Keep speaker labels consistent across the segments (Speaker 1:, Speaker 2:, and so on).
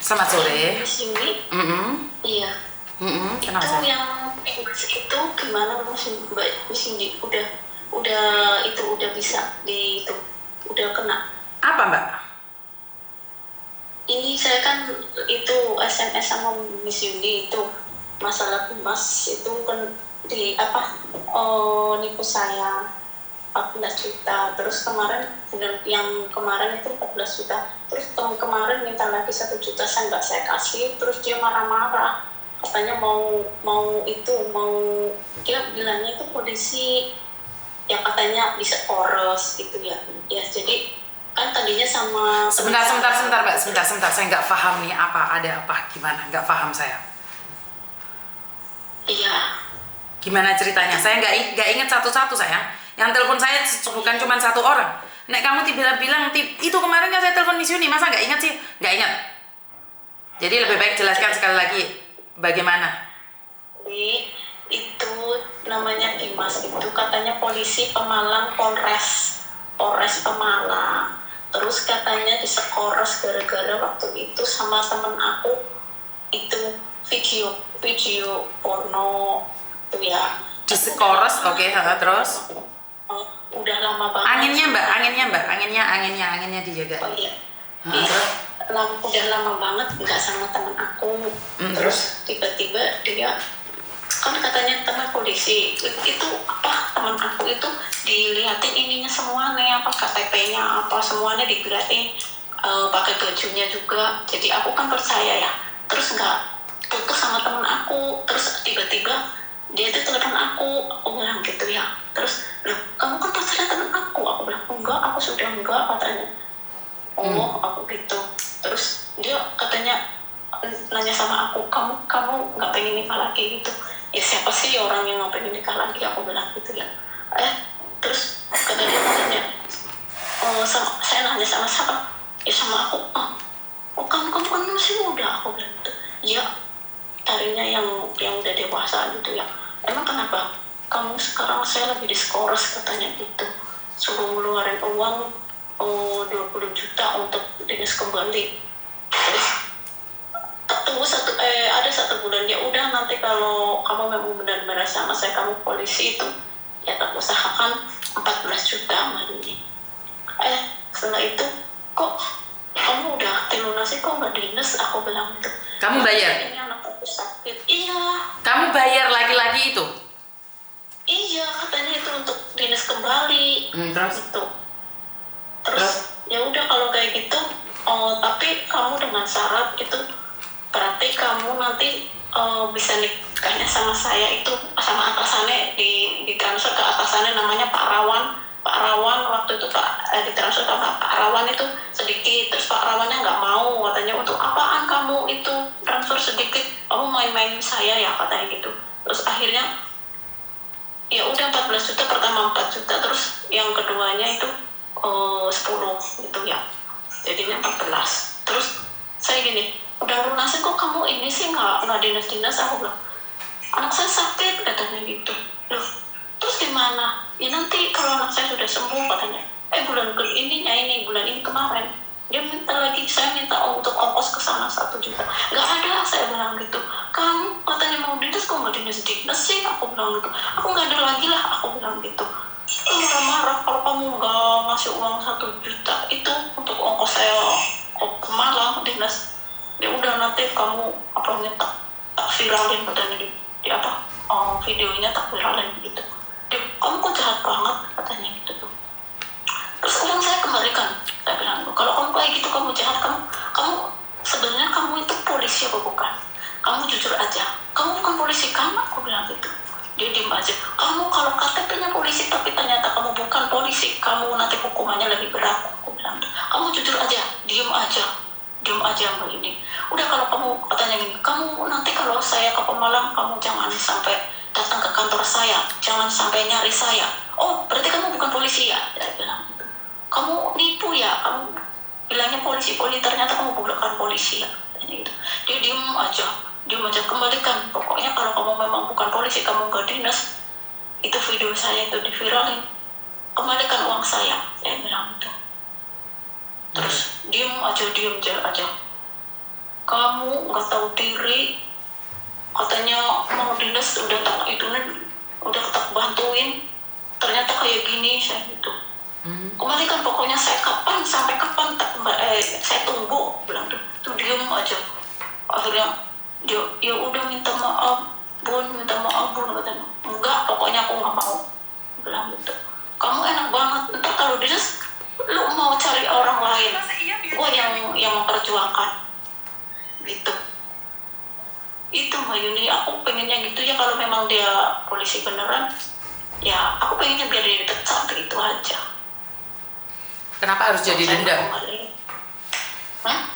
Speaker 1: Selamat sore.
Speaker 2: Miss Yuni,
Speaker 1: Mm-mm.
Speaker 2: iya.
Speaker 1: Kenapa
Speaker 2: Itu
Speaker 1: saya?
Speaker 2: yang itu gimana Mbak Miss Yuni? Udah itu udah bisa di itu udah kena.
Speaker 1: Apa Mbak?
Speaker 2: Ini saya kan itu SMS sama Miss Yuni itu masalah Mas itu kan di apa nipu saya 14 juta. Terus kemarin bulan yang kemarin itu 14 juta. Terus tahun kemarin minta lagi 1 juta, saya nggak saya kasih. Terus dia marah-marah, katanya mau dia bilangnya itu polisi, ya katanya bisa poros gitu ya. Ya jadi kan tadinya sama
Speaker 1: Sebentar Mbak, sebentar. Saya nggak paham nih ada apa, gimana? Nggak paham saya.
Speaker 2: Iya.
Speaker 1: Gimana ceritanya? Saya nggak ingat satu-satu sayang. Yang telepon saya bukan cuma satu orang. Nek kamu bilang itu kemarin kan saya telepon Miss Yuni, masa nggak ingat sih? Nggak ingat. Jadi lebih baik jelaskan sekali lagi bagaimana.
Speaker 2: Jadi itu namanya Dimas, itu katanya polisi Pemalang, Polres Pemalang. Terus katanya disekoros gara-gara waktu itu sama temen aku itu video porno tuh ya.
Speaker 1: Disekoros, oke, terus?
Speaker 2: Udah lama banget.
Speaker 1: Anginnya dijaga.
Speaker 2: Oh iya. Iya. Udah lama banget nggak sama temen aku. Terus tiba-tiba dia kan katanya teman polisi itu apa, teman aku itu dilihatin ininya semua nih, apa KTP-nya apa semuanya dilihatin, pakai bajunya juga. Jadi aku kan percaya ya, terus nggak putus sama teman aku. Terus tiba-tiba dia itu telepon aku bilang gitu ya. Terus loh, kamu kan pacarnya teman aku bilang enggak, aku sudah enggak katanya. Aku gitu. Terus dia katanya nanya sama aku, kamu nggak pengen nikah lagi gitu. Ya siapa sih orang yang nggak pengen nikah lagi, aku bilang gitu ya. Terus kata dia katanya, saya nanya sama siapa? Ya sama aku. Kamu kan masih muda, aku bilang gitu. Ya tadinya yang udah dewasa gitu ya. Emang kenapa kamu sekarang, saya lagi diskors katanya gitu, suruh ngeluarin uang 20 juta untuk dinas kembali. Terus tunggu ada 1 bulan, ya udah nanti kalau kamu memang benar-benar sama saya, kamu polisi itu ya tak usahakan 14 juta malunya. Setelah itu kok kamu udah dilunasi kok nggak dinas, aku bilang itu.
Speaker 1: Kamu bayar?
Speaker 2: Ini anak aku sakit. Iya.
Speaker 1: Kamu bayar laki-laki itu?
Speaker 2: Iya, katanya itu untuk dinas kembali.
Speaker 1: Terus?
Speaker 2: Gitu. Terus ya udah kalau kayak gitu, tapi kamu dengan syarat itu, berarti kamu nanti bisa nikahnya sama saya itu, sama atasannya, ditransfer ke atasannya namanya Pak Rawan waktu itu ditransfer ke Pak Rawan itu sedikit. Terus Pak Rawannya nggak mau, katanya untuk apaan kamu itu transfer sedikit, kamu main-mainin saya ya katanya gitu. Terus akhirnya ya udah 14 juta, pertama 4 juta, terus yang keduanya itu 10 gitu ya, jadinya 14. Terus saya gini, udah lunasin kok kamu ini sih nggak dinas-dinas, aku bilang anak saya sakit katanya gitu. Loh, terus gimana? Ya nanti kalau anak saya sudah sembuh katanya. Bulan ini kemarin dia minta lagi, saya minta untuk ongkos ke sana 1 juta. Nggak ada, saya bilang gitu. Kamu katanya mau dinas, kok nggak dinas sih, aku bilang gitu. Aku nggak ada lagi lah, aku bilang gitu. Marah-marah, kalau kamu nggak ngasih uang 1 juta itu untuk ongkos saya ke Malang dinas, ya udah nanti kamu tak viralin katanya di videonya tak viralin gitu. Kamu kok jahat banget katanya gitu tuh. Terus uang saya kembalikan, saya bilang kalau kamu kayak gitu, kamu jahat, kamu sebenarnya kamu itu polisi apa bukan? Kamu jujur aja, kamu bukan polisi kan, aku bilang gitu. Dia diem aja. Kamu kalau KTP-nya polisi tapi ternyata kamu bukan polisi, kamu nanti hukumannya lebih berat, aku bilang. Kamu jujur aja, diem aja mbak ini. Udah kalau kamu katanya gini, kamu nanti kalau saya ke Pemalang, kamu jangan sampai datang ke kantor saya, jangan sampai nyari saya. Oh berarti kamu bukan polisi ya? Dia bilang gitu. Kamu nipu ya, kamu bilangnya polisi, ternyata kamu bukan polisi ya, gitu. Dia diem aja, kembalikan. Pokoknya kalau kamu memang bukan polisi, kamu nggak dinas, itu video saya itu diviralin, kembalikan uang saya bilang itu. Terus diem aja. kamu nggak tahu diri, katanya mau dinas udah tak itu nih, udah tak bantuin, ternyata kayak gini saya gitu. Kemarin kan pokoknya saya kapan sampai kapan saya tunggu, bilang tuh diam aja. Akhirnya dia ya udah minta maaf bun, katanya enggak, pokoknya aku nggak mau, bilang gitu. Kamu enak banget, ntar kalau dinas lu mau cari orang lain, gue yang memperjuangkan gitu. Itu Mbak Yuni, aku pengennya gitu ya, kalau memang dia polisi beneran ya aku pengennya biar dia dipecat gitu aja.
Speaker 1: Kenapa harus jadi dendam?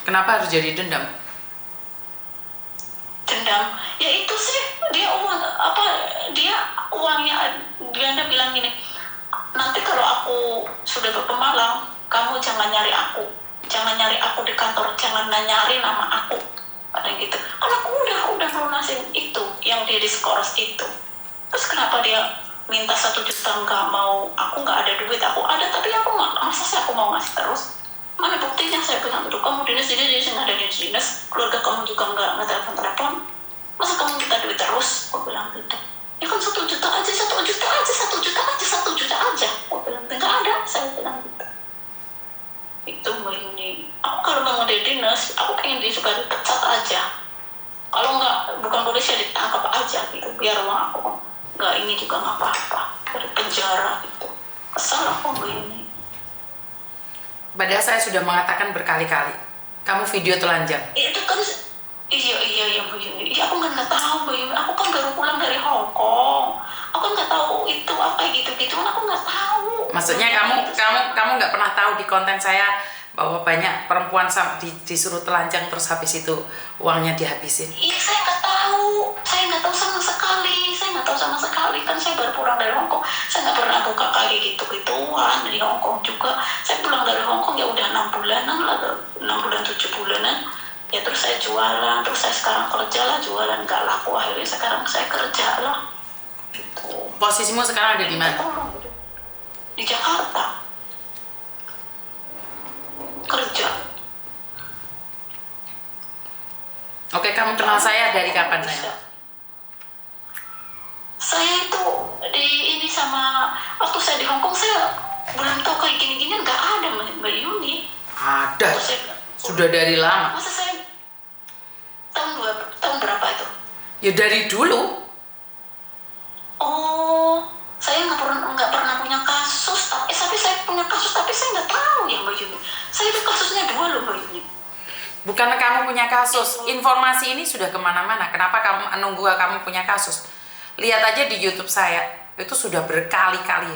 Speaker 1: Kenapa harus jadi dendam?
Speaker 2: Dendam ya itu sih, dia uangnya dia bilang gini, nanti kalau aku sudah ke Pemalang kamu jangan nyari aku di kantor, jangan nyari nama aku, ada gitu. Karena aku udah lunasin itu yang dia diskors itu. Terus kenapa dia minta 1 juta, nggak mau? Aku nggak ada duit, aku ada tapi aku nggak, masa sih aku mau ngasih terus? Mana buktinya? Saya bilang gitu, kamu dinas nggak ada dinas, keluarga kamu juga nggak telepon, masa kamu minta duit terus? Aku bilang gitu. Ya kan 1 juta aja, 1 juta aja, aku bilang nggak ada, saya bilang gitu. Itu Mbak Yuni, aku kalau mau di dinas aku pengen dia juga dipecat aja, kalau nggak bukan polisi ya ditangkap aja gitu, biar uang aku nggak ini juga nggak apa-apa, dari penjara gitu. Kesal aku Mbak Yuni.
Speaker 1: Padahal saya sudah mengatakan berkali-kali, kamu video telanjang.
Speaker 2: Itu kan iya Mbak Yuni. Iya aku kan nggak tahu Mbak Yuni, aku kan baru pulang dari Hong Kong, aku kan nggak tahu itu apa gitu aku nggak tahu.
Speaker 1: Maksudnya kamu nggak pernah tahu di konten saya bahwa banyak perempuan disuruh telanjang terus habis itu uangnya dihabisin?
Speaker 2: Iya saya nggak tahu sama sekali, kan saya baru pulang dari Hong Kong, saya nggak pernah buka kayak gitu-gituan di Hong Kong juga. Saya pulang dari Hong Kong ya udah 6 bulanan lah, 6 bulan 7 bulanan ya, terus saya jualan, terus saya sekarang kerja lah, jualan nggak laku, akhirnya sekarang saya kerja lah gitu.
Speaker 1: Posisimu sekarang ada di mana?
Speaker 2: Di Jakarta kerja.
Speaker 1: Oke, kamu kenal saya dari kapan saya?
Speaker 2: Saya itu ini sama waktu saya di Hong Kong, saya belum tahu kayak gini-gini, nggak ada Mbak Yuni.
Speaker 1: Ada. Sudah dari lama.
Speaker 2: Masa saya tahun berapa itu?
Speaker 1: Ya dari dulu.
Speaker 2: Oh, saya nggak pernah punya kasus, tapi saya punya kasus tapi saya nggak tahu ya Mbak Yuni. Saya itu kasusnya 2 loh Mbak Yuni.
Speaker 1: Bukan kamu punya kasus, informasi ini sudah kemana-mana. Kenapa kamu nunggu kamu punya kasus? Lihat aja di YouTube saya, itu sudah berkali-kali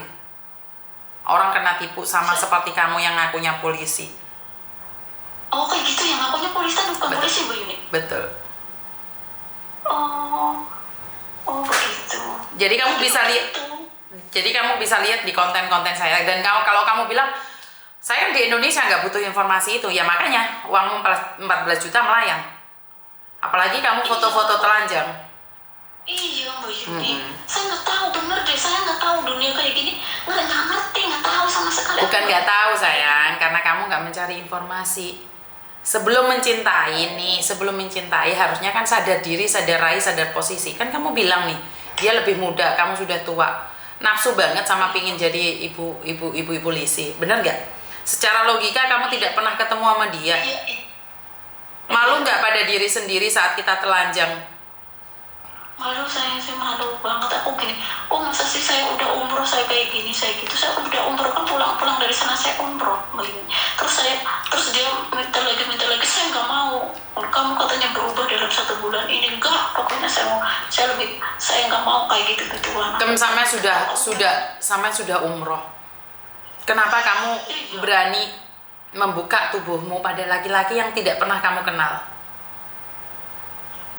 Speaker 1: orang kena tipu sama seperti kamu yang ngakunya polisi.
Speaker 2: Oh kayak gitu, yang ngakunya polisi bukan
Speaker 1: Betul.
Speaker 2: polisi Mbak Yuni?
Speaker 1: Betul.
Speaker 2: Oh begitu.
Speaker 1: Jadi kamu bisa lihat di konten-konten saya. Dan kalau kamu bilang saya di Indonesia nggak butuh informasi itu, ya makanya uangmu 14 juta melayang. Apalagi kamu foto-foto telanjang.
Speaker 2: Iya Mbak Yuni, saya nggak tahu, bener deh, saya nggak tahu dunia kayak gini, nggak ngerti, nggak tahu sama sekali.
Speaker 1: Bukan nggak tahu sayang, karena kamu nggak mencari informasi. Sebelum mencintai harusnya kan sadar diri, sadar rai, sadar posisi. Kan kamu bilang nih, dia lebih muda, kamu sudah tua, nafsu banget sama pingin jadi ibu polisi, bener nggak? Secara logika kamu tidak pernah ketemu sama dia. Malu nggak pada diri sendiri saat kita telanjang?
Speaker 2: Malu, saya malu banget. Aku gini, masa sih saya udah umroh saya kayak gini, saya gitu. Saya udah umroh kan, pulang dari sana saya umroh begini. Terus dia minta lagi, saya nggak mau. Kamu katanya berubah dalam 1 bulan ini, enggak. Pokoknya saya nggak mau kayak gitu-gituan.
Speaker 1: Kamu sampai sudah umroh. Kenapa kamu berani membuka tubuhmu pada laki-laki yang tidak pernah kamu kenal?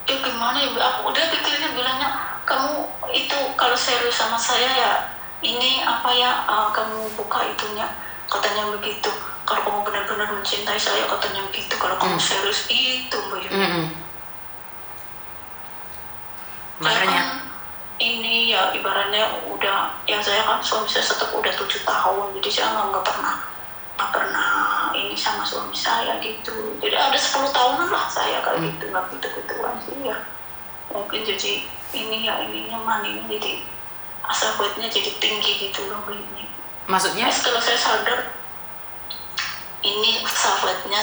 Speaker 2: Ya gimana ya, aku udah pikirnya bilangnya, kamu itu kalau serius sama saya ya ini apa ya, kamu buka itunya, katanya begitu. Kalau kamu benar-benar mencintai saya, katanya begitu. Kalau kamu serius itu Mbak Yuni.
Speaker 1: Makanya
Speaker 2: kan ini ya ibaratnya udah, ya saya kan suami saya udah 7 tahun, jadi saya nggak pernah ini ini sama suami saya gitu. Jadi ada 10 tahunan lah saya kayak gitu, nggak gitu-gituan sih ya. Mungkin jadi ininya maninya jadi asabotnya jadi tinggi gitu loh ini.
Speaker 1: Maksudnya?
Speaker 2: Kalau saya sadar ini sahabatnya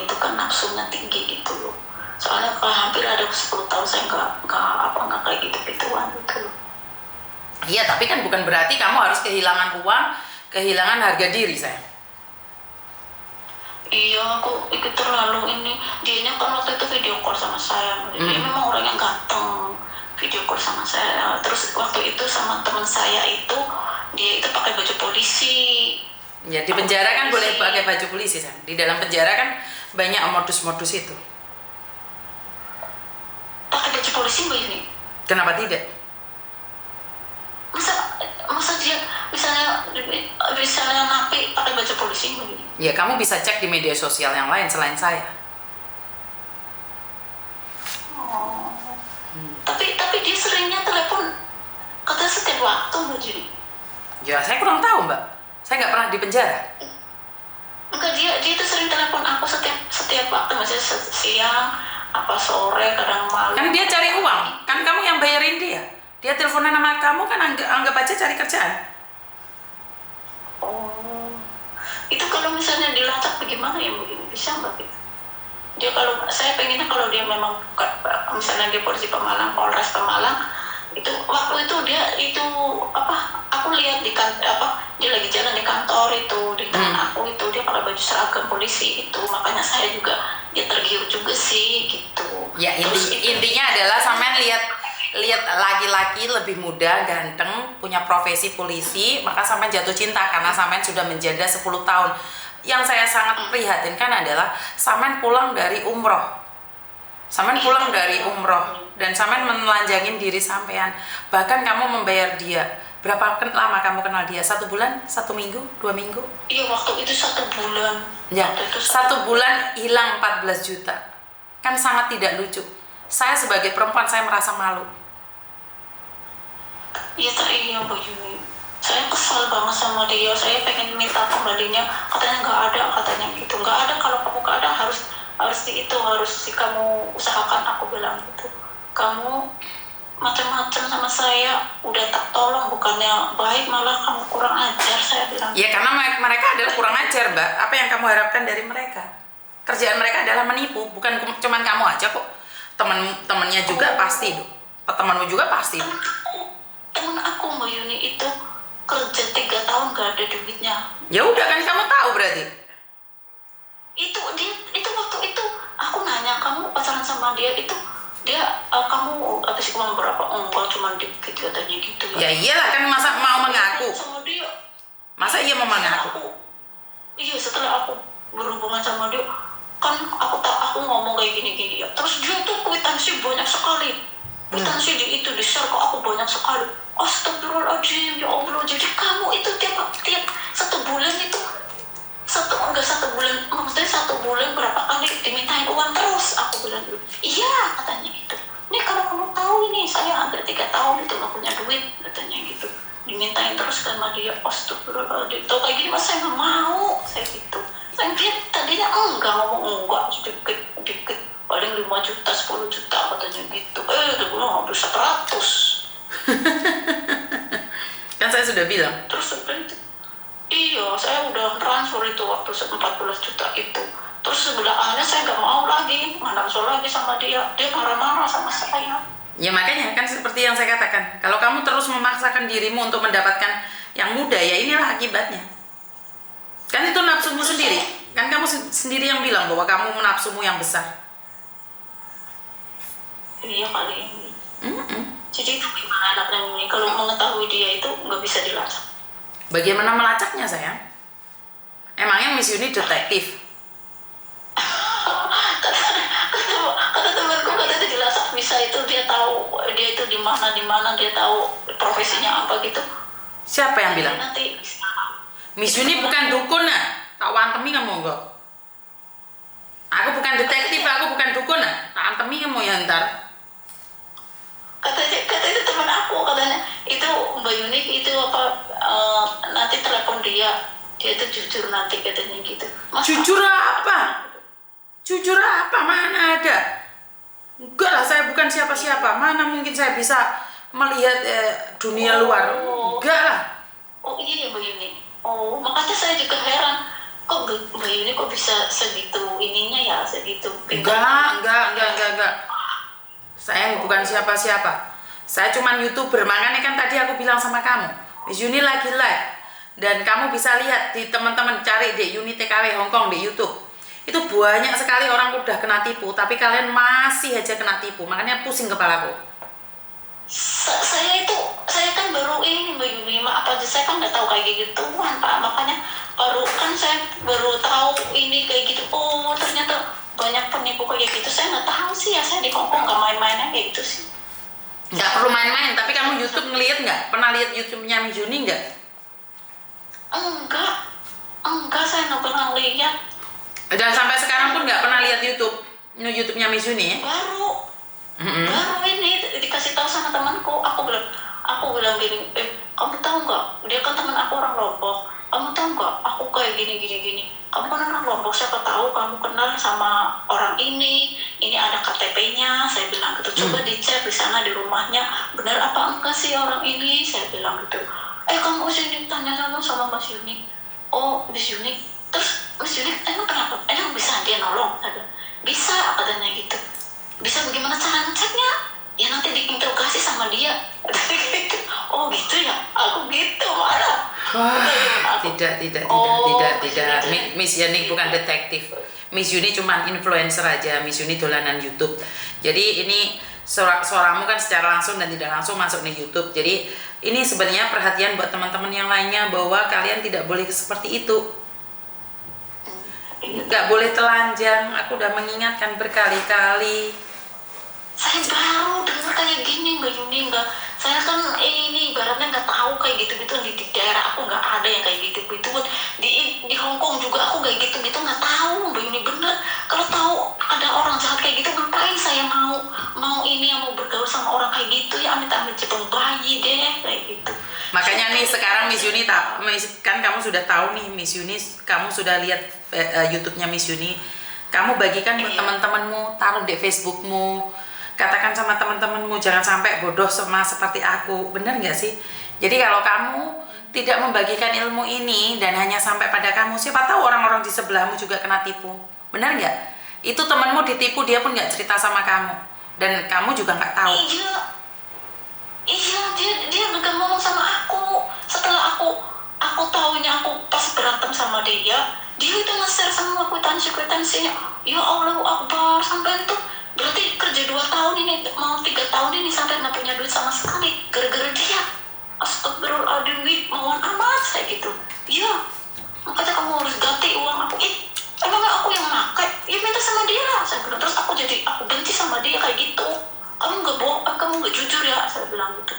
Speaker 2: itu kan nafsunya tinggi gitu loh. Soalnya kalau hampir ada 10 tahun saya nggak kayak gitu-gituan gitu loh.
Speaker 1: Iya, tapi kan bukan berarti kamu harus kehilangan uang, kehilangan harga diri, sayang.
Speaker 2: Iya, aku ikut terlalu ini. Dianya kan waktu itu video call sama saya. Dia memang orang yang ganteng, video call sama saya. Terus waktu itu sama teman saya itu, dia itu pakai baju polisi.
Speaker 1: Ya, di penjara kan boleh pakai baju polisi, sayang. Di dalam penjara kan banyak modus-modus itu.
Speaker 2: Pakai baju polisi Mbak Yuni?
Speaker 1: Kenapa tidak?
Speaker 2: Masa dia misalnya napi pakai baju polisi Mbak Yuni?
Speaker 1: Ya, kamu bisa cek di media sosial yang lain selain saya.
Speaker 2: Tapi dia seringnya telepon katanya setiap waktu Mbak Yuni.
Speaker 1: Ya, saya kurang tahu, Mbak. Saya nggak pernah di penjara.
Speaker 2: Enggak, dia itu sering telepon aku setiap waktu, misalnya siang, apa sore, kadang malam.
Speaker 1: Kan dia cari uang, kan kamu yang bayarin dia. Dia teleponan sama kamu kan anggap aja cari kerjaan.
Speaker 2: Oh, itu kalau misalnya dilacak bagaimana ya mungkin bisa Mbak gitu. Dia kalau saya pengennya kalau dia memang misalnya dia polisi Pemalang, Polres Pemalang, itu waktu itu dia itu aku lihat dia lagi jalan di kantor itu di teman aku itu dia pakai baju seragam polisi itu, makanya saya juga dia tergiur juga sih gitu.
Speaker 1: Ya, intinya adalah sampean lihat laki-laki lebih muda, ganteng, punya profesi polisi, maka sampean jatuh cinta karena sampean sudah menjanda 10 tahun. Yang saya sangat prihatinkan adalah sampean pulang dari umroh. Sampean pulang dari umroh dan sampean menelanjangin diri sampean. Bahkan kamu membayar dia. Berapa lama kamu kenal dia? 1 bulan? 1 minggu? 2 minggu?
Speaker 2: Iya, waktu itu 1 bulan.
Speaker 1: Ya, 1 bulan hilang 14 juta. Kan sangat tidak lucu. Saya sebagai perempuan, saya merasa malu.
Speaker 2: Iya Mbak Yuni. Saya kesal banget sama dia. Saya pengen minta kembalinya. Katanya nggak ada, katanya gitu. Nggak ada, kalau kamu nggak ada harus kamu usahakan, aku bilang gitu. Kamu macam-macam sama saya, udah tak tolong, bukannya baik malah kamu kurang ajar, saya bilang.
Speaker 1: Ya, karena mereka adalah kurang ajar, Mbak. Apa yang kamu harapkan dari mereka? Kerjaan mereka adalah menipu, bukan cuman kamu aja kok. Temennya juga pasti, temanmu juga pasti.
Speaker 2: Temen aku Mbak Yuni itu kerja 3 tahun gak ada duitnya.
Speaker 1: Ya udah, kan kamu tahu berarti.
Speaker 2: Itu waktu itu aku nanya, kamu pacaran sama dia itu kamu habis uang berapa? Enggak, cuma dikit katanya gitu.
Speaker 1: Ya iyalah, kan masa mau mengaku.
Speaker 2: Sama dia.
Speaker 1: Masa iya mau mengaku?
Speaker 2: Iya, setelah aku berhubungan sama dia, kan aku ngomong kayak gini ya. Terus dia tuh kwitansi banyak sekali. Kwitansi di share ke aku banyak sekali. Astagfirullahaladzim, ya Allah. Jadi kamu itu tiap 1 bulan itu enggak 1 bulan, maksudnya 1 bulan berapa kali dimintain uang terus? Aku bilang dulu, iya katanya gitu. Nih kalau kamu tahu ini saya hampir 3 tahun itu nggak punya duit, katanya gitu. Dimintain terus sama dia. Astagfirullahaladzim, tau kayak gini mas saya nggak mau, saya gitu. Saya dia tadinya ngomong dikit, paling 5 juta, 10 juta katanya gitu. Udah bilang hampir 100.
Speaker 1: Kan saya sudah bilang.
Speaker 2: Terus seperti iya, saya udah transfer itu waktu 14 juta itu. Terus sebelahnya saya nggak mau lagi, transfer lagi sama dia. Dia marah-marah sama saya.
Speaker 1: Ya makanya kan seperti yang saya katakan, kalau kamu terus memaksakan dirimu untuk mendapatkan yang mudah, ya inilah akibatnya. Kan itu nafsumu sendiri. Kan kamu sendiri yang bilang bahwa kamu nafsumu yang besar.
Speaker 2: Iya kali ini. Jadi gimana anaknya ini kalau mengetahui dia itu nggak bisa dilacak.
Speaker 1: Bagaimana melacaknya, sayang? Emangnya Miss Yuni detektif?
Speaker 2: kata temanku, kata dilacak bisa itu, dia tahu dia itu di mana dia tahu profesinya apa gitu.
Speaker 1: Siapa yang bilang?
Speaker 2: Nanti
Speaker 1: Miss Yuni bukan dukun, nah. Tak antemi kamu enggak? Aku bukan detektif, aku bukan dukun, nah. Tak antemi kamu ya ntar.
Speaker 2: Kata itu teman aku, katanya itu Mbak Yuni itu nanti telepon dia dia tuh jujur nanti katanya gitu. Mas,
Speaker 1: Jujur apa? Jujur apa? Mana ada? Enggak lah, saya bukan siapa-siapa. Mana mungkin saya bisa melihat dunia luar? Enggak lah.
Speaker 2: oh iya ya Mbak Yuni. Oh, makanya saya juga heran. Kok Mbak Yuni kok bisa segitu ininya ya, segitu.
Speaker 1: Enggak. Saya bukan siapa-siapa. Saya cuman YouTuber. Makanya kan tadi aku bilang sama kamu, Miss Yuni lagi live. Dan kamu bisa lihat di teman-teman cari di Yuni TKW Hongkong di YouTube. Itu banyak sekali orang udah kena tipu, tapi kalian masih aja kena tipu. Makanya pusing kepalaku.
Speaker 2: Saya kan baru ini Mbak Yuni, maaf aja saya kan nggak tahu kayak gituan Pak, makanya saya baru tahu ini kayak gitu. Oh ternyata banyak penipu kayak gitu. Saya nggak tahu sih ya, saya di Hongkong nggak main-mainnya kayak gitu sih.
Speaker 1: Nggak perlu main-main, tapi kamu YouTube ngeliat nggak? Pernah lihat YouTube-nya Miss Yuni nggak?
Speaker 2: Enggak, saya nggak pernah lihat.
Speaker 1: Dan sampai sekarang pun nggak pernah lihat YouTube-nya Miss Yuni ya?
Speaker 2: Baru ini dikasih tahu sama temanku. Aku bilang gini, kamu tahu nggak? Dia kan teman aku orang Lombok. Kamu tahu nggak? Aku kayak gini. Kamu kan orang Lombok, siapa tahu kamu kenal sama orang ini ada KTP-nya. Saya bilang gitu. Coba dicek di sana di rumahnya, benar apa enggak sih orang ini? Saya bilang gitu. Kamu sini tanya sama Mas Yuni. Oh, Mas Yuni. Terus Mas Yuni, emang kenapa? Emang bisa dia nolong? Bisa, katanya gitu. Bisa bagaimana cara ngeceknya? Ya nanti diinterogasi sama dia. Oh gitu ya? Aku gitu, mana?
Speaker 1: Wah, tidak. Miss Yuni bukan detektif. Miss Yuni cuma influencer aja. Miss Yuni dolanan YouTube. Jadi ini suaramu kan secara langsung dan tidak langsung masuk di YouTube. Jadi ini sebenarnya perhatian buat teman-teman yang lainnya bahwa kalian tidak boleh seperti itu. Nggak boleh telanjang. Aku udah mengingatkan berkali-kali.
Speaker 2: Saya baru dengar kayak gini Mbak Yuni. Saya kan ini ibaratnya nggak tahu kayak gitu-gitu di daerah aku nggak ada yang kayak gitu-gitu. Di Hongkong juga aku kayak gitu-gitu nggak tahu Mbak Yuni, bener. Kalau tahu ada orang jahat kayak gitu, ngapain saya mau bergaul sama orang kayak gitu ya, amit-amit jepang bayi deh kayak gitu.
Speaker 1: Makanya nih sekarang Miss Yuni kan kamu sudah tahu nih Miss Yuni, kamu sudah lihat YouTube-nya Miss Yuni. Kamu bagikan buat teman-temanmu, taruh di Facebookmu. Katakan sama teman-temanmu jangan sampai bodoh sama seperti aku, bener nggak sih? Jadi kalau kamu tidak membagikan ilmu ini dan hanya sampai pada kamu, siapa tahu orang-orang di sebelahmu juga kena tipu, bener nggak? Itu temanmu ditipu, dia pun nggak cerita sama kamu dan kamu juga nggak tahu.
Speaker 2: Iya, dia nggak ngomong sama aku. Setelah aku tahunya aku pas berantem sama dia itu nge-share semua kwitansinya. Ya Allah Akbar, sampai itu berarti kerja 2 tahun ini, mau 3 tahun ini sampai nggak punya duit sama sekali gara-gara dia. Astagfirullahaladzim, mohon amat saya gitu. Iya, makanya kamu harus ganti uang aku. Emangnya aku yang pakai? Ya minta sama dia, saya bilang. Terus aku benci sama dia kayak gitu. Kamu nggak bohong, kamu nggak jujur ya, saya bilang gitu.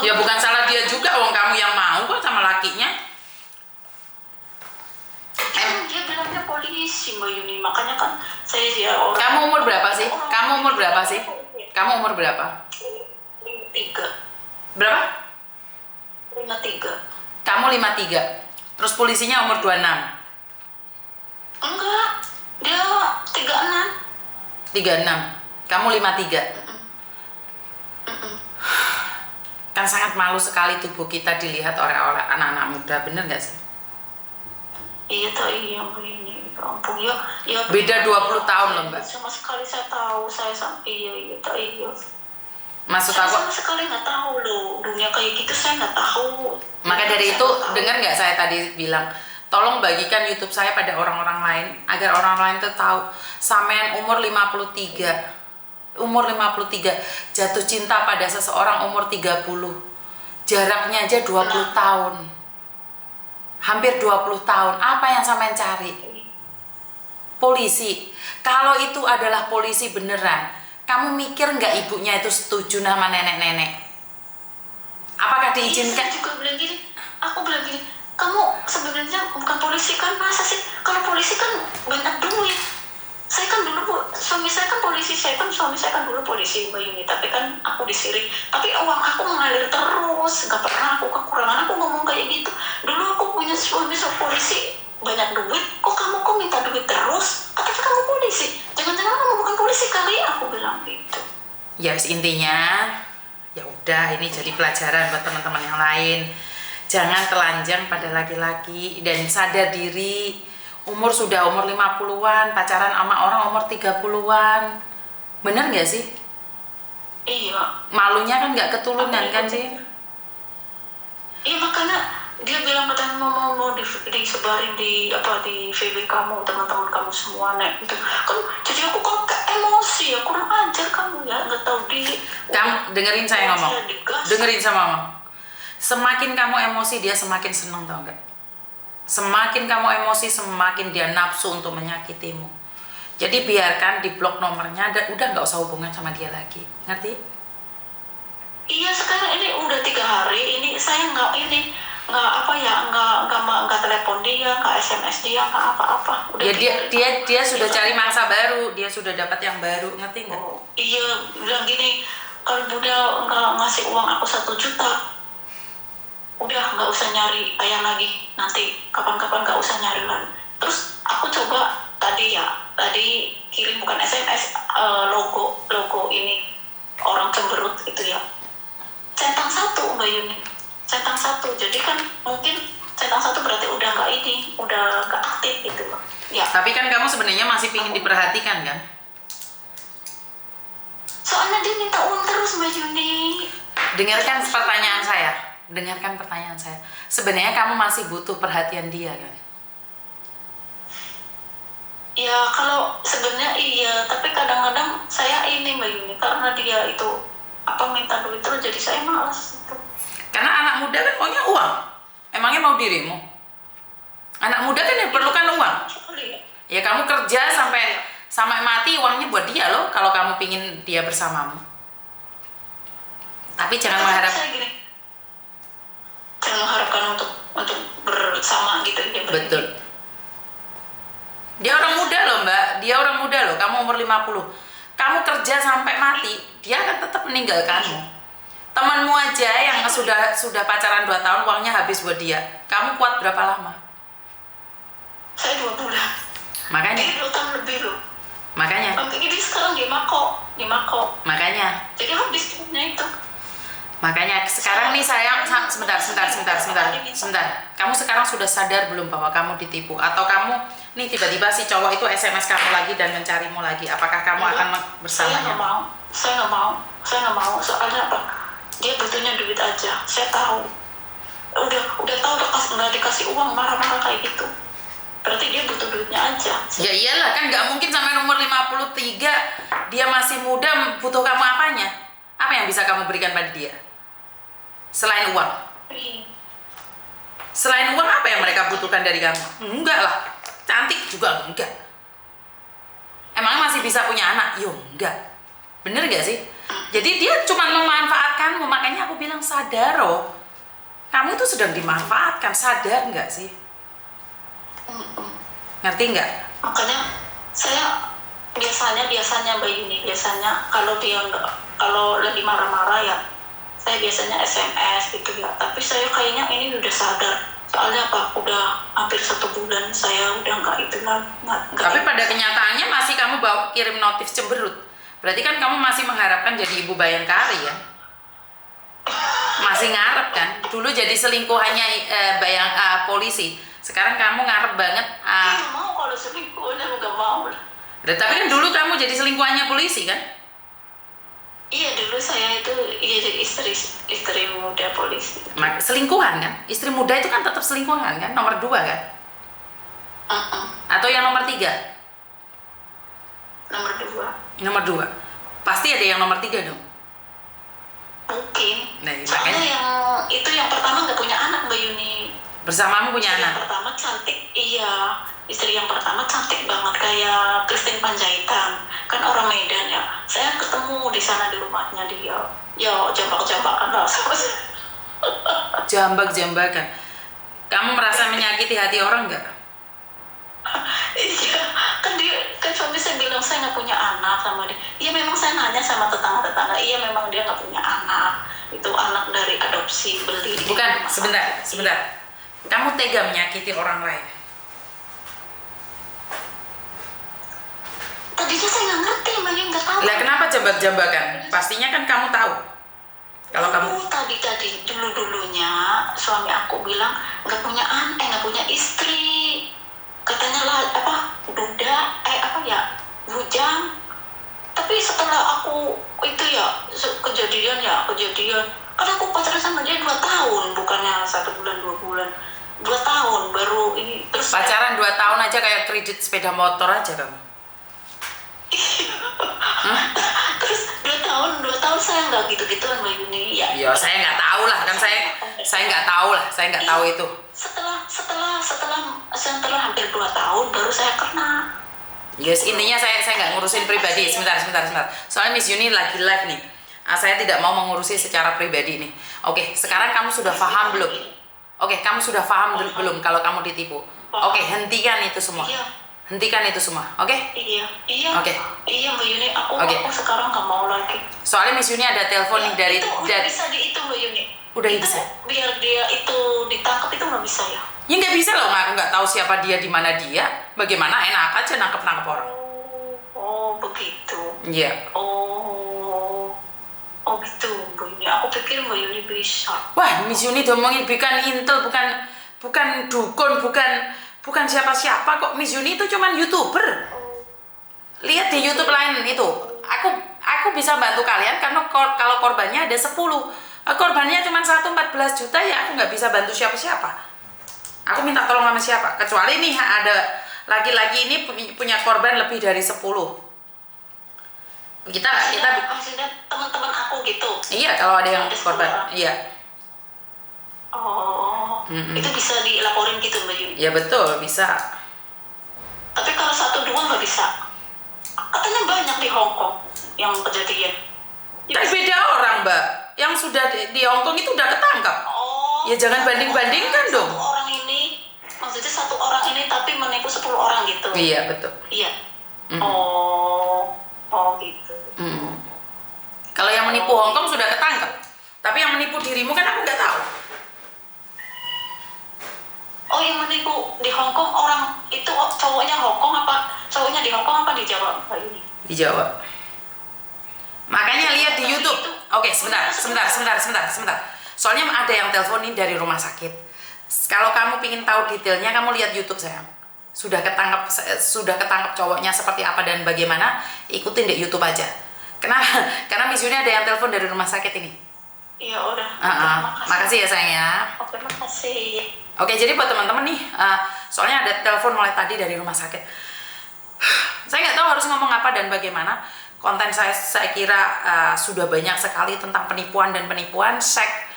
Speaker 1: Ya bukan salah dia juga, wong kamu yang mau kok sama lakinya.
Speaker 2: Dia bilangnya polisi Mbak Yuni, makanya kan saya ya orang.
Speaker 1: Kamu umur berapa sih? Kamu umur berapa?
Speaker 2: 53.
Speaker 1: Berapa?
Speaker 2: 53.
Speaker 1: Kamu 53. Terus polisinya umur 26.
Speaker 2: Enggak, dia 36.
Speaker 1: 36. Kamu 53. Kan sangat malu sekali tubuh kita dilihat oleh anak-anak muda, bener nggak sih?
Speaker 2: Iya Mbak ini, ampun ya.
Speaker 1: Beda 20 tahun loh Mbak.
Speaker 2: Sama sekali saya tahu, iya.
Speaker 1: Maksud
Speaker 2: saya
Speaker 1: aku
Speaker 2: sama sekali nggak tahu loh, dunia kayak gitu saya nggak tahu.
Speaker 1: Maka dari itu dengar nggak saya tadi bilang, tolong bagikan YouTube saya pada orang-orang lain agar orang lain tuh tahu. Sampean umur 53 jatuh cinta pada seseorang umur 30, jaraknya aja 20 tahun, hampir 20 tahun. Apa yang sampean cari? Polisi. Kalau itu adalah polisi beneran, kamu mikir nggak ibunya itu setuju nama nenek-nenek? Apakah diizinkan?
Speaker 2: Aku bilang gini, kamu sebenarnya bukan polisi kan, masa sih? Kalau polisi kan banyak duit. Saya kan dulu suami saya kan polisi, suami saya kan dulu polisi Mbak Yuni, tapi kan aku disirik, tapi uang aku mengalir terus, nggak pernah aku kekurangan. Aku ngomong kayak gitu, dulu aku punya suami polisi, banyak duit, kok minta duit terus, tapi kamu polisi, jangan-jangan kamu bukan polisi kali, aku bilang gitu.
Speaker 1: Ya intinya ya udah, ini jadi pelajaran buat teman-teman yang lain. Jangan telanjang pada laki-laki dan sadar diri. Sudah umur 50-an, pacaran sama orang umur 30-an. Bener nggak sih?
Speaker 2: Iya.
Speaker 1: Malunya kan nggak ketulunan kan sih?
Speaker 2: Iya, makanya dia bilang katanya mau disebarin di VB kamu, teman-teman kamu semua naik itu kan. Jadi aku kan emosi ya, kurang ajar kamu ya, nggak tahu diri.
Speaker 1: Kamu dengerin saya ngomong, dengerin sama mama. Semakin kamu emosi, dia semakin seneng, tau nggak? Semakin kamu emosi, semakin dia nafsu untuk menyakitimu. Jadi biarkan di blok nomornya, udah nggak usah hubungan sama dia lagi, ngerti?
Speaker 2: Iya, sekarang ini udah 3 hari ini saya nggak telepon dia, nggak SMS dia, nggak apa-apa.
Speaker 1: Ya dia sudah cari mangsa baru, dia sudah dapat yang baru, ngerti nggak?
Speaker 2: Oh, iya, bilang gini, kalau Bunda nggak ngasih uang aku 1 juta, udah nggak usah nyari ayah lagi, nanti kapan-kapan nggak usah nyari lagi. Terus aku coba tadi kirim bukan SMS, logo ini orang cemberut itu ya, centang 1 Mbak Yuni, centang 1. Jadi kan mungkin centang 1 berarti udah nggak aktif gitu loh ya.
Speaker 1: Tapi kan kamu sebenarnya masih pingin diperhatikan kan?
Speaker 2: Soalnya dia minta uang terus Mbak Yuni.
Speaker 1: Dengarkan pertanyaan saya. Dengarkan pertanyaan saya. Sebenarnya kamu masih butuh perhatian dia kan?
Speaker 2: Ya kalau sebenarnya iya, tapi kadang-kadang saya ini Mbak Yuni, karena dia itu minta duit terus, jadi saya malas gitu.
Speaker 1: Karena anak muda kan maunya uang. Emangnya mau dirimu? Anak muda kan yang perlukan uang. Ya kamu kerja sampai mati, uangnya buat dia loh, kalau kamu pingin dia bersamamu. Tapi jangan mengharap.
Speaker 2: Jangan mengharapkan untuk bersama gitu ya.
Speaker 1: Betul. Dia orang muda loh Mbak, dia orang muda loh, kamu umur 50. Kamu kerja sampai mati, dia akan tetap meninggalkanmu. Temanmu aja yang sudah pacaran 2 tahun, uangnya habis buat dia. Kamu kuat berapa lama?
Speaker 2: Saya 2 bulan.
Speaker 1: Makanya.
Speaker 2: 2 tahun lebih loh.
Speaker 1: Makanya.
Speaker 2: Jadi sekarang di Mako.
Speaker 1: Makanya.
Speaker 2: Jadi habis punya itu.
Speaker 1: Makanya sekarang nih sayang, sebentar. Kamu sekarang sudah sadar belum bahwa kamu ditipu? Atau kamu nih tiba-tiba si cowok itu SMS kamu lagi dan mencarimu lagi? Apakah kamu akan bersamanya?
Speaker 2: Saya nggak mau. Soalnya apa? Dia butuhnya duit aja. Saya tahu. Udah tahu nggak dikasih uang, marah-marah kayak gitu. Berarti dia butuh duitnya aja.
Speaker 1: Ya iyalah, kan nggak mungkin sampai umur 53 dia masih muda butuh kamu apanya? Apa yang bisa kamu berikan pada dia? Selain uang. Selain uang apa yang mereka butuhkan dari kamu? Enggak lah. Cantik juga enggak. Emangnya masih bisa punya anak? Yo enggak. Bener gak sih? Jadi dia cuma memanfaatkanmu. Makanya aku bilang sadar loh. Kamu tuh sedang dimanfaatkan. Sadar nggak sih? Ngerti nggak?
Speaker 2: Makanya saya biasanya Mbak Yuni, kalau lagi marah-marah ya, saya biasanya SMS gitu ya. Tapi saya kayaknya ini udah sadar. Soalnya apa? Udah hampir 1 bulan saya udah nggak itu lagi.
Speaker 1: Tapi pada kenyataannya masih kamu kirim notif cemberut. Berarti kan kamu masih mengharapkan jadi ibu Bayangkari ya? Masih ngarep kan? Dulu jadi selingkuhannya polisi. Sekarang kamu ngarep banget.
Speaker 2: Nggak mau kalau selingkuhnya, nggak mau.
Speaker 1: Tapi kan dulu kamu jadi selingkuhannya polisi kan?
Speaker 2: Iya, dulu saya itu jadi istri muda polisi.
Speaker 1: Selingkuhan kan? Istri muda itu kan tetap selingkuhan kan? Nomor 2 kan? Atau yang nomor 3?
Speaker 2: Nomor 2.
Speaker 1: Nomor 2. Pasti ada yang nomor 3 dong?
Speaker 2: Mungkin.
Speaker 1: Nah,
Speaker 2: soalnya yang pertama nggak punya anak Mbak Yuni.
Speaker 1: Bersamamu punya anak?
Speaker 2: Yang pertama cantik, iya. Istri yang pertama cantik banget, kayak Christine Panjaitan. Kan orang Medan ya. Saya ketemu di sana di rumahnya dia. Ya, jambak-jambakan lah sama saya.
Speaker 1: Jambak-jambakan. Kamu merasa menyakiti hati orang nggak?
Speaker 2: Iya, kan suami saya bilang saya nggak punya anak sama dia. Iya memang saya nanya sama tetangga-tetangga, iya memang dia nggak punya anak. Itu anak dari adopsi beli.
Speaker 1: Bukan, sebentar. Kamu tega menyakiti orang lain.
Speaker 2: Tadinya saya nggak ngerti, Mbak, nggak tahu.
Speaker 1: Lah kenapa jambak-jambakan? Pastinya kan kamu tahu. Kalau kamu
Speaker 2: tadi dulunya suami aku bilang nggak punya anak, nggak punya istri. Katanya lah duda, bujang. Tapi setelah aku itu kejadian kan aku pacaran sama dia 2 tahun, bukannya 1 bulan 2 bulan, 2 tahun baru ini. Terus
Speaker 1: pacaran 2 tahun aja kayak kredit sepeda motor aja kamu.
Speaker 2: Terus 2 tahun saya nggak gitu-gituan Mbak Yuni ya.
Speaker 1: Iya, saya nggak tahu lah kan, saya nggak tahu lah, saya nggak tahu itu.
Speaker 2: Setelah hampir 2 tahun baru saya kena.
Speaker 1: Yes, intinya saya nggak ngurusin pribadi. Sebentar. Soalnya Miss Yuni lagi live nih. Saya tidak mau mengurusi secara pribadi nih. Oke, sekarang kamu sudah paham belum? Oke, kamu sudah paham belum kalau kamu ditipu? Oke, hentikan itu semua. Hentikan itu semua, oke?
Speaker 2: Iya.
Speaker 1: Oke.
Speaker 2: Iya Mbak Yuni, aku sekarang nggak mau lagi.
Speaker 1: Soalnya Miss Yuni ada telepon nih dari
Speaker 2: udah bisa di itu Mbak Yuni.
Speaker 1: Udah
Speaker 2: itu,
Speaker 1: bisa.
Speaker 2: Biar dia itu ditangkap itu nggak bisa ya?
Speaker 1: Ya nggak bisa loh, aku nggak tahu siapa dia, di mana dia. Bagaimana enak aja nangkep orang.
Speaker 2: Oh begitu.
Speaker 1: Iya.
Speaker 2: Oh gitu Mbak Yuni. Aku pikir Mbak Yuni bisa.
Speaker 1: Wah, Miss Yuni ngomongin bukan intel, bukan dukun, bukan siapa-siapa kok. Miss Yuni itu cuman YouTuber. Lihat di YouTube lain itu. Aku bisa bantu kalian karena kalau korbannya ada 10. Korbannya cuma 14 juta ya, aku nggak bisa bantu siapa-siapa. Aku minta tolong sama siapa? Kecuali nih ada laki-laki ini punya korban lebih dari 10. Kita
Speaker 2: maksudnya teman-teman aku gitu.
Speaker 1: Iya, kalau ada yang korban. Iya.
Speaker 2: Itu bisa dilaporin gitu Mbak Yuni?
Speaker 1: Ya betul, bisa.
Speaker 2: Tapi kalau 1-2 nggak bisa. Katanya banyak di Hong Kong yang kejadian.
Speaker 1: Kan beda orang, Mbak. Yang sudah di Hong Kong itu udah ketangkap. Ya jangan banding-bandingkan dong.
Speaker 2: Maksudnya 1 orang ini tapi menipu 10 orang gitu.
Speaker 1: Iya, betul.
Speaker 2: Iya. Gitu.
Speaker 1: Kalau yang menipu Hong Kong sudah ketangkap. Tapi yang menipu dirimu kan aku nggak tahu.
Speaker 2: Oh, yang menipu di Hong Kong orang itu cowoknya Hong Kong apa? Cowoknya di Hong Kong apa di Jawa Mbak Yuni?
Speaker 1: Di Jawa. Makanya lihat di YouTube. Oke, sebentar. Soalnya ada yang teleponin dari rumah sakit. Kalau kamu pingin tahu detailnya, kamu lihat YouTube sayang. Sudah ketangkap cowoknya seperti apa dan bagaimana, ikutin di YouTube aja. Kenapa? Karena Miss Yuni ada yang telepon dari rumah sakit ini.
Speaker 2: Iya, udah.
Speaker 1: Makasih ya sayang ya.
Speaker 2: Oke, makasih.
Speaker 1: Oke, jadi buat teman-teman nih, soalnya ada telepon mulai tadi dari rumah sakit. Saya nggak tahu harus ngomong apa dan bagaimana. Konten saya kira sudah banyak sekali tentang penipuan dan penipuan. Seks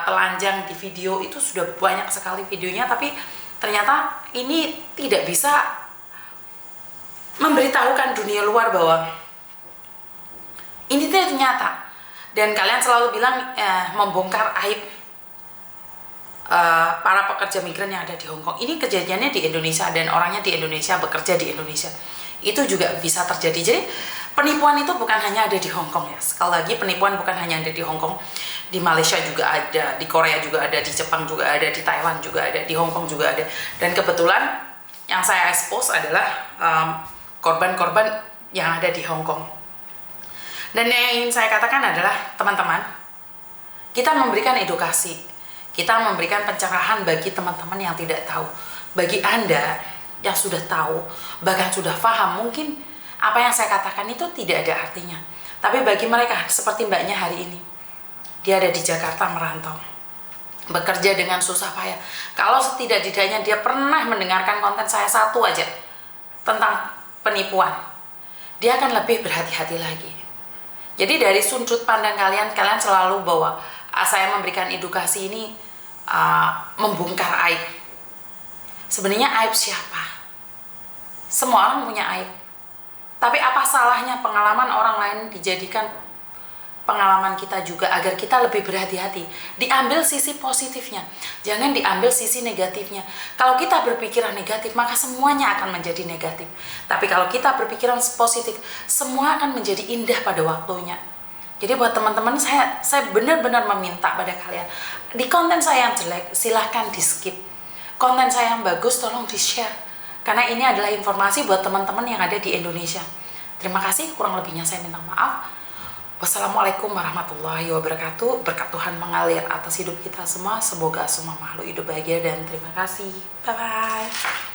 Speaker 1: telanjang di video itu sudah banyak sekali videonya, tapi ternyata ini tidak bisa memberitahukan dunia luar bahwa ini tidak nyata. Dan kalian selalu bilang membongkar aib para pekerja migran yang ada di Hong Kong. Ini kejadiannya di Indonesia dan orangnya di Indonesia, bekerja di Indonesia. Itu juga bisa terjadi. Jadi penipuan itu bukan hanya ada di Hong Kong ya. Sekali lagi, penipuan bukan hanya ada di Hong Kong. Di Malaysia juga ada, di Korea juga ada, di Jepang juga ada, di Taiwan juga ada, di Hong Kong juga ada. Dan kebetulan yang saya expose adalah korban-korban yang ada di Hong Kong. Dan yang ingin saya katakan adalah, teman-teman, kita memberikan edukasi. Kita memberikan pencerahan bagi teman-teman yang tidak tahu. Bagi Anda yang sudah tahu, bahkan sudah paham, mungkin apa yang saya katakan itu tidak ada artinya. Tapi bagi mereka, seperti mbaknya hari ini, dia ada di Jakarta merantau, bekerja dengan susah payah. Kalau setidak-tidaknya dia pernah mendengarkan konten saya satu aja tentang penipuan, dia akan lebih berhati-hati lagi. Jadi dari sudut pandang kalian selalu bahwa saya memberikan edukasi ini membongkar aib. Sebenarnya aib siapa? Semua orang punya aib. Tapi apa salahnya pengalaman orang lain dijadikan pengalaman kita juga agar kita lebih berhati-hati. Diambil sisi positifnya, jangan diambil sisi negatifnya. Kalau kita berpikiran negatif, maka semuanya akan menjadi negatif. Tapi kalau kita berpikiran positif, semua akan menjadi indah pada waktunya. Jadi buat teman-teman, saya benar-benar meminta pada kalian, di konten saya yang jelek silahkan di skip, konten saya yang bagus tolong di share, karena ini adalah informasi buat teman-teman yang ada di Indonesia. Terima kasih, kurang lebihnya saya minta maaf. Wassalamualaikum warahmatullahi wabarakatuh. Berkat Tuhan mengalir atas hidup kita semua. Semoga semua makhluk hidup bahagia dan terima kasih. Bye bye.